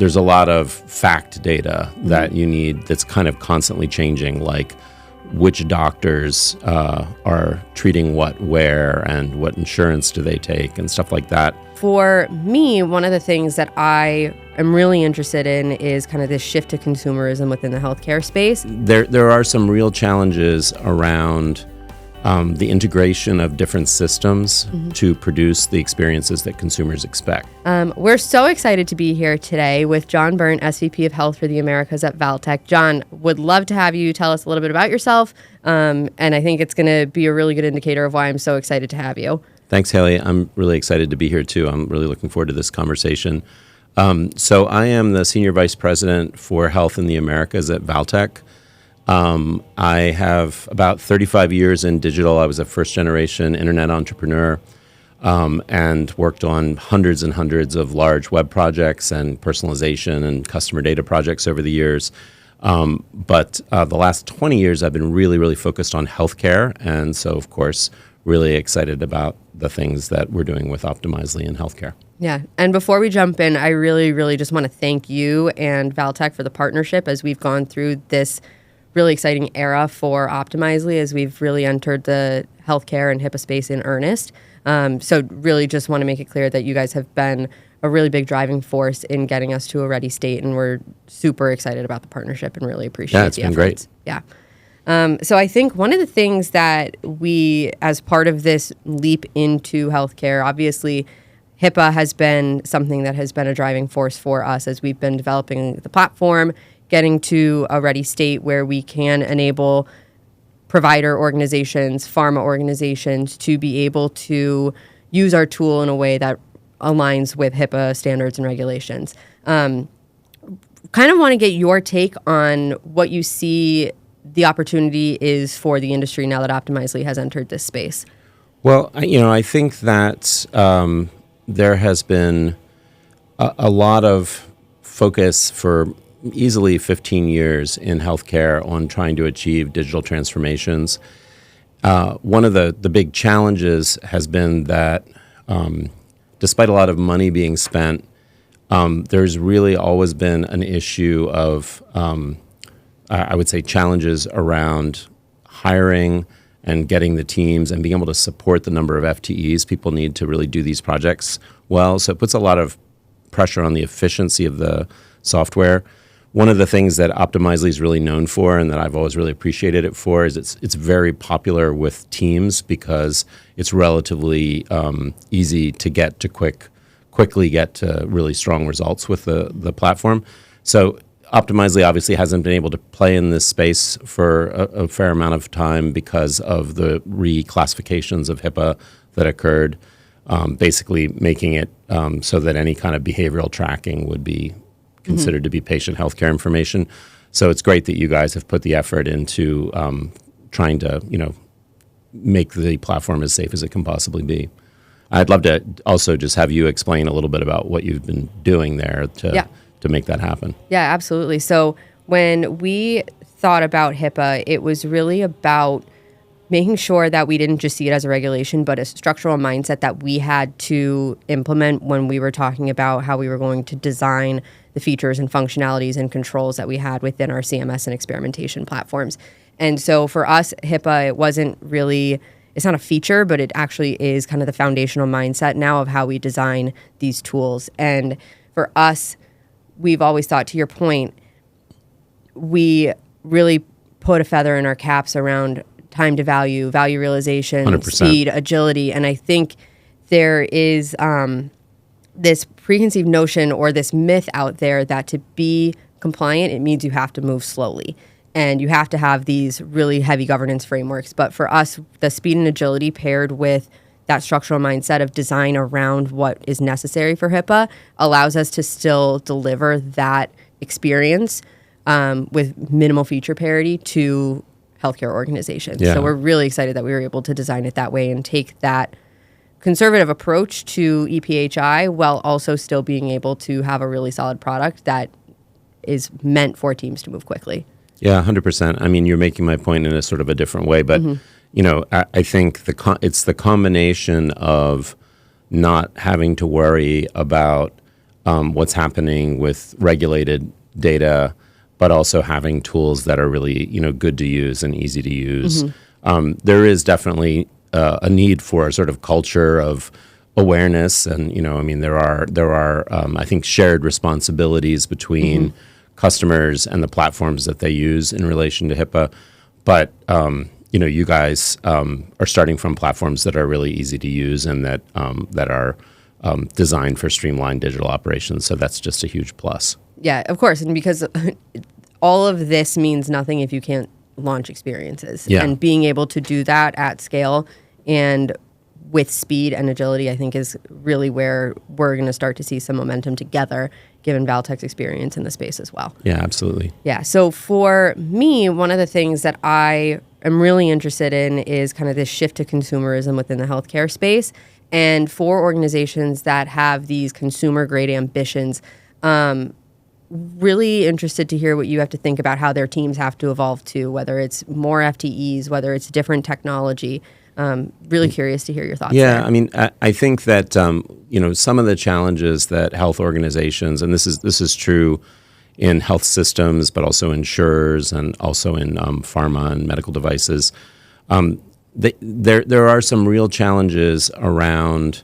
there's a lot of fact data that you need that's kind of constantly changing, like which doctors are treating what where and what insurance do they take and stuff like that. For me, one of the things that I am really interested in is kind of this shift to consumerism within the healthcare space. There are some real challenges around the integration of different systems to produce the experiences that consumers expect. We're so excited to be here today with John Berndt, SVP of Health for the Americas at Valtech. John, would love to have you tell us a little bit about yourself, and I think it's going to be a really good indicator of why I'm so excited to have you. Thanks, Haley. I'm really excited to be here, too. I'm really looking forward to this conversation. So I am the Senior Vice President for Health in the Americas at Valtech. I have about 35 years in digital. I was a first-generation internet entrepreneur and worked on hundreds and hundreds of large web projects and personalization and customer data projects over the years. But the last 20 years, I've been really, really focused on healthcare. And so, of course, really excited about the things that we're doing with Optimizely in healthcare. Yeah. And before we jump in, I really, really just want to thank you and Valtech for the partnership as we've gone through this really exciting era for Optimizely as we've really entered the healthcare and HIPAA space in earnest. So really just want to make it clear that you guys have been a really big driving force in getting us to a ready state, and we're super excited about the partnership and really appreciate the efforts. Yeah, it's been great. Yeah. So I think one of the things that we, as part of this leap into healthcare, obviously HIPAA has been something that has been a driving force for us as we've been developing the platform, getting to a ready state where we can enable provider organizations, pharma organizations to be able to use our tool in a way that aligns with HIPAA standards and regulations. Kind of want to get your take on what you see the opportunity is for the industry now that Optimizely has entered this space. Well, I think that there has been a lot of focus for easily 15 years in healthcare on trying to achieve digital transformations. One of the big challenges has been that despite a lot of money being spent, there's really always been an issue of, I would say, challenges around hiring and getting the teams and being able to support the number of FTEs people need to really do these projects well. So it puts a lot of pressure on the efficiency of the software. One of the things that Optimizely is really known for and that I've always really appreciated it for is it's very popular with teams because it's relatively easy to get to quickly get to really strong results with the platform. So Optimizely obviously hasn't been able to play in this space for a fair amount of time because of the reclassifications of HIPAA that occurred, basically making it so that any kind of behavioral tracking would be considered to be patient healthcare information. So it's great that you guys have put the effort into trying to, make the platform as safe as it can possibly be. I'd love to also just have you explain a little bit about what you've been doing there to make that happen. Yeah, absolutely. So when we thought about HIPAA, it was really about making sure that we didn't just see it as a regulation, but a structural mindset that we had to implement when we were talking about how we were going to design the features and functionalities and controls that we had within our CMS and experimentation platforms. And so for us, HIPAA, it's not a feature, but it actually is kind of the foundational mindset now of how we design these tools. And for us, we've always thought, to your point, we really put a feather in our caps around time to value realization, 100%. Speed, agility. And I think there is this preconceived notion or this myth out there that to be compliant, it means you have to move slowly. And you have to have these really heavy governance frameworks. But for us, the speed and agility paired with that structural mindset of design around what is necessary for HIPAA allows us to still deliver that experience with minimal feature parity to healthcare organizations. Yeah. So we're really excited that we were able to design it that way and take that conservative approach to EPHI while also still being able to have a really solid product that is meant for teams to move quickly. Yeah, 100%. I mean, you're making my point in a sort of a different way, but I think it's the combination of not having to worry about what's happening with regulated data, but also having tools that are really, good to use and easy to use. There is definitely a need for a sort of culture of awareness, and there are I think shared responsibilities between customers and the platforms that they use in relation to HIPAA. But you guys are starting from platforms that are really easy to use and that are designed for streamlined digital operations. So that's just a huge plus. Yeah, of course. And because all of this means nothing if you can't launch experiences. Yeah. And being able to do that at scale and with speed and agility, I think is really where we're going to start to see some momentum together, given Valtech's experience in the space as well. Yeah, absolutely. Yeah. So for me, one of the things that I am really interested in is kind of this shift to consumerism within the healthcare space. And for organizations that have these consumer-grade ambitions, really interested to hear what you have to think about how their teams have to evolve to, whether it's more FTEs, whether it's different technology. Really curious to hear your thoughts there. I mean, I think that some of the challenges that health organizations, and this is true in health systems, but also insurers and also in pharma and medical devices, there are some real challenges around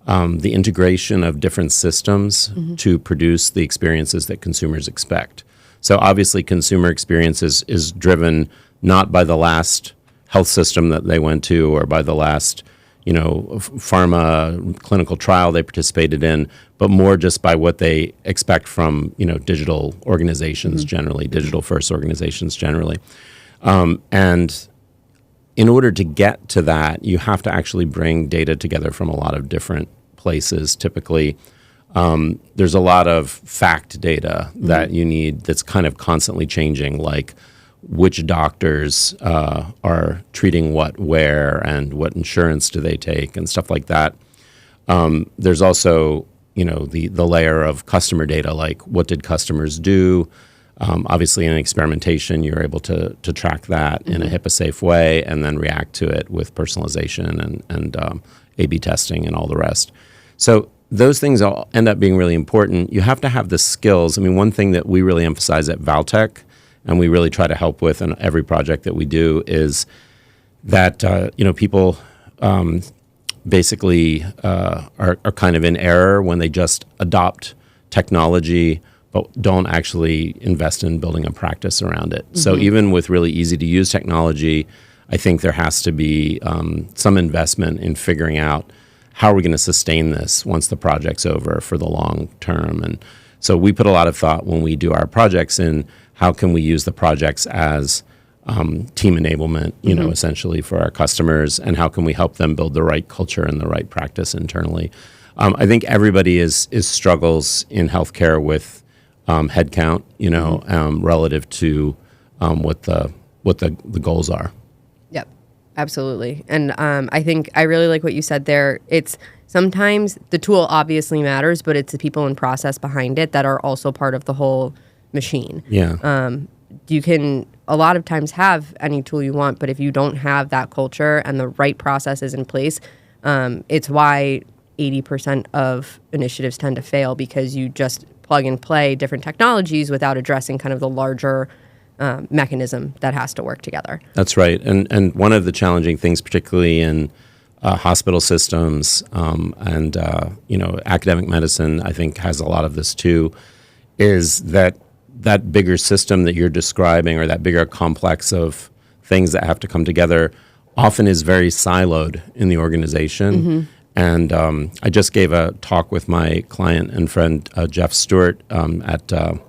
the integration of different systems to produce the experiences that consumers expect. So obviously, consumer experiences is driven not by the last health system that they went to or by the last, pharma clinical trial they participated in, but more just by what they expect from, digital organizations generally, digital-first organizations generally. And in order to get to that, you have to actually bring data together from a lot of different places. Typically, there's a lot of fact data that you need that's kind of constantly changing, like which doctors are treating what where and what insurance do they take and stuff like that. There's also, the layer of customer data, like what did customers do? Obviously, in experimentation, you're able to track that in a HIPAA-safe way and then react to it with personalization and A/B testing and all the rest. So those things all end up being really important. You have to have the skills. I mean, one thing that we really emphasize at Valtech, and we really try to help with in every project that we do, is that people basically are kind of in error when they just adopt technology but don't actually invest in building a practice around it. So even with really easy to use technology, I think there has to be some investment in figuring out how are we going to sustain this once the project's over for the long term. And so we put a lot of thought when we do our projects in how can we use the projects as team enablement, essentially for our customers, and how can we help them build the right culture and the right practice internally. I think everybody is struggles in healthcare with headcount, relative to what the goals are. Yep, absolutely. And I think I really like what you said there. It's sometimes the tool obviously matters, but it's the people and process behind it that are also part of the whole machine. Yeah. You can a lot of times have any tool you want, but if you don't have that culture and the right processes in place, it's why 80% of initiatives tend to fail, because you just plug and play different technologies without addressing kind of the larger mechanism that has to work together. That's right. And one of the challenging things, particularly in hospital systems and academic medicine, I think has a lot of this too, is that bigger system that you're describing, or that bigger complex of things that have to come together, often is very siloed in the organization. And I just gave a talk with my client and friend, Jeff Stewart, at the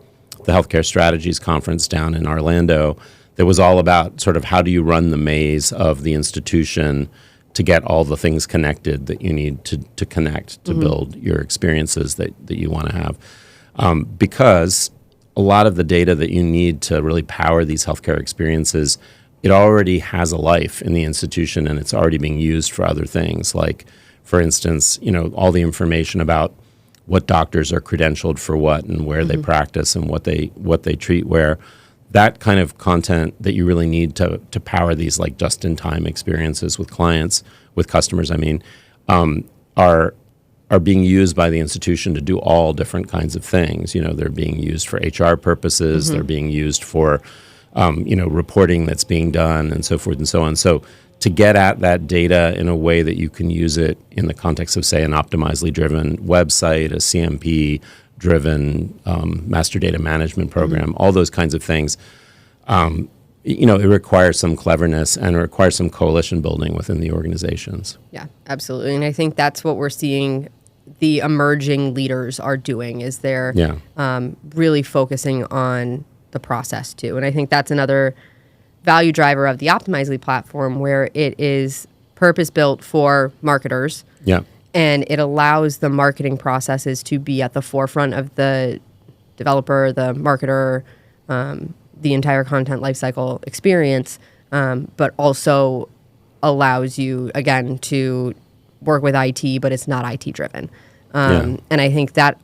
Healthcare Strategies Conference down in Orlando, that was all about sort of how do you run the maze of the institution to get all the things connected that you need to connect to build your experiences that you want to have. Because a lot of the data that you need to really power these healthcare experiences, it already has a life in the institution and it's already being used for other things. Like, for instance, all the information about what doctors are credentialed for what and where they practice and what they treat where. That kind of content that you really need to power these like just-in-time experiences with clients, with customers, are are being used by the institution to do all different kinds of things. They're being used for HR purposes. They're being used for, reporting that's being done and so forth and so on. So to get at that data in a way that you can use it in the context of, say, an Optimizely driven website, a CMP driven master data management program, all those kinds of things, it requires some cleverness and it requires some coalition building within the organizations. Yeah, absolutely. And I think that's what we're seeing the emerging leaders are doing, is they're really focusing on the process too. And I think that's another value driver of the Optimizely platform, where it is purpose-built for marketers. Yeah. And it allows the marketing processes to be at the forefront of the developer, the marketer, the entire content lifecycle experience, but also allows you, again, to work with IT, but it's not IT driven. And I think that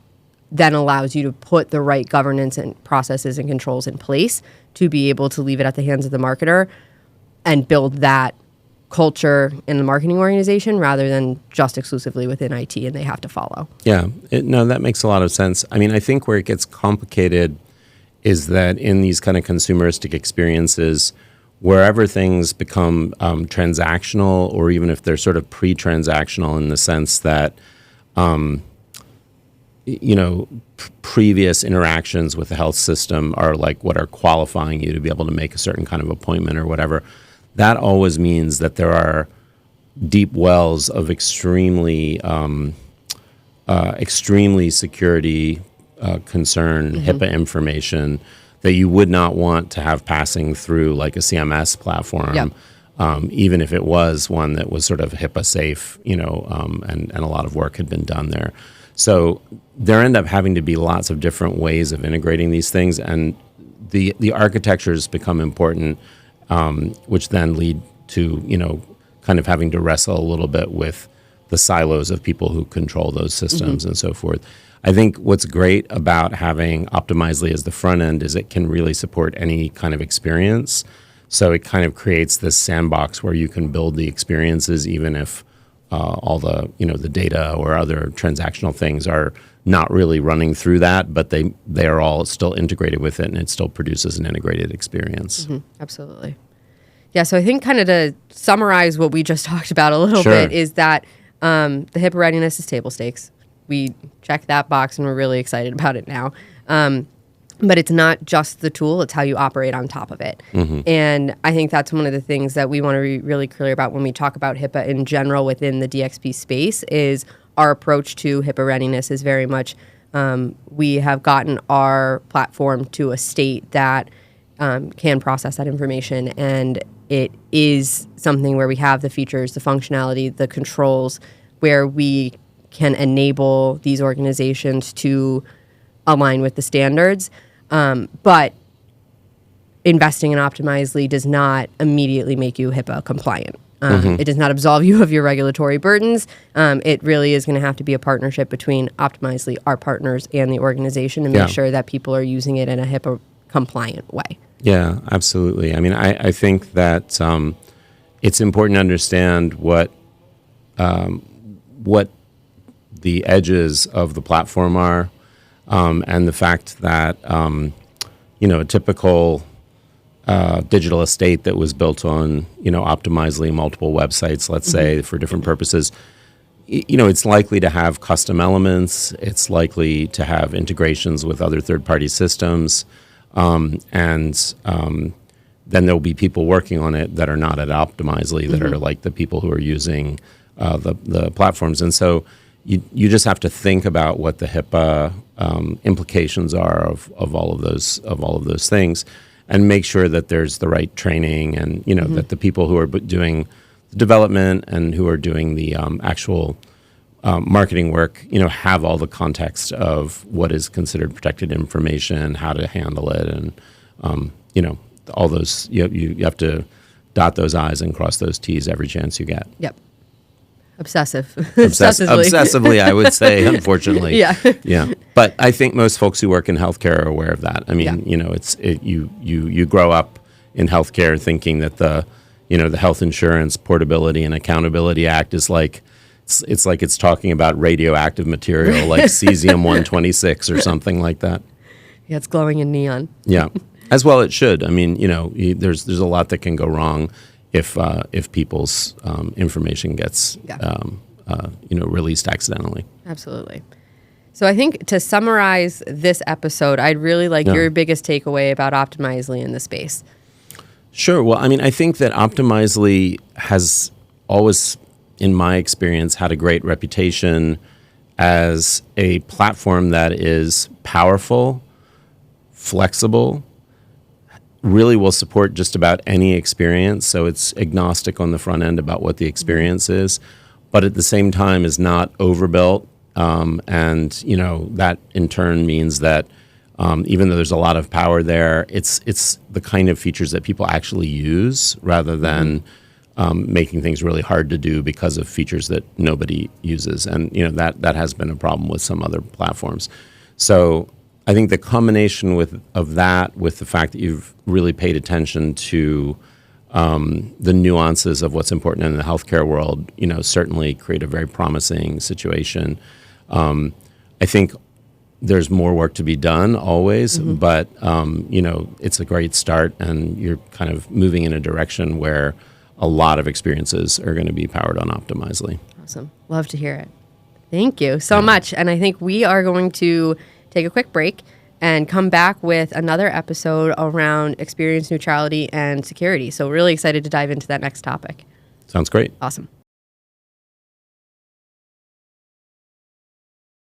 then allows you to put the right governance and processes and controls in place to be able to leave it at the hands of the marketer and build that culture in the marketing organization rather than just exclusively within IT and they have to follow. Yeah, that makes a lot of sense. I mean, I think where it gets complicated is that in these kind of consumeristic experiences, wherever things become transactional, or even if they're sort of pre-transactional in the sense that, previous interactions with the health system are like what are qualifying you to be able to make a certain kind of appointment or whatever, that always means that there are deep wells of extremely security concern, HIPAA information that you would not want to have passing through like a CMS platform, even if it was one that was sort of HIPAA safe, and a lot of work had been done there. So there end up having to be lots of different ways of integrating these things, and the architectures become important, which then lead to, kind of having to wrestle a little bit with the silos of people who control those systems and so forth. I think what's great about having Optimizely as the front end is it can really support any kind of experience. So it kind of creates this sandbox where you can build the experiences even if all the, the data or other transactional things are not really running through that, but they are all still integrated with it and it still produces an integrated experience. Absolutely. Yeah, so I think kind of to summarize what we just talked about a little bit is that the HIPAA readiness is table stakes. We check that box and we're really excited about it now. But it's not just the tool, it's how you operate on top of it. And I think that's one of the things that we want to be really clear about when we talk about HIPAA in general within the DXP space is our approach to HIPAA readiness is very much, we have gotten our platform to a state that can process that information, and it is something where we have the features, the functionality, the controls, where we can enable these organizations to align with the standards. But investing in Optimizely does not immediately make you HIPAA compliant. It does not absolve you of your regulatory burdens. It really is going to have to be a partnership between Optimizely, our partners, and the organization to make sure that people are using it in a HIPAA compliant way. Yeah, absolutely. I mean, I think that it's important to understand what the edges of the platform are, and the fact that a typical digital estate that was built on Optimizely multiple websites, let's say, for different purposes, it's likely to have custom elements. It's likely to have integrations with other third-party systems. Then there'll be people working on it that are not at Optimizely, that are like the people who are using the platforms. And so you just have to think about what the HIPAA implications are of all of those things, and make sure that there's the right training, and that the people who are doing the development and who are doing the actual marketing work, have all the context of what is considered protected information, how to handle it, and all those. You have to dot those I's and cross those T's every chance you get. Yep. Obsessively. Obsessively, I would say, unfortunately. Yeah. But I think most folks who work in healthcare are aware of that. I mean, you grow up in healthcare thinking that the Health Insurance Portability and Accountability Act is like, it's like it's talking about radioactive material like cesium-126 or something like that. Yeah, it's glowing in neon. Yeah, as well it should. I mean, there's a lot that can go wrong if people's information gets released accidentally. Absolutely. So I think to summarize this episode, I'd really like your biggest takeaway about Optimizely in the space. Sure. Well, I mean, I think that Optimizely has always, in my experience, had a great reputation as a platform that is powerful, flexible, really will support just about any experience. So it's agnostic on the front end about what the experience is, but at the same time is not overbuilt. And that in turn means that even though there's a lot of power there, it's the kind of features that people actually use rather than making things really hard to do because of features that nobody uses. And that has been a problem with some other platforms. So I think the combination of that with the fact that you've really paid attention to the nuances of what's important in the healthcare world, certainly create a very promising situation. I think there's more work to be done always, but it's a great start, and you're kind of moving in a direction where a lot of experiences are going to be powered on Optimizely. Awesome. Love to hear it. Thank you so much. And I think we are going to take a quick break and come back with another episode around experience neutrality and security. So really excited to dive into that next topic. Sounds great. Awesome.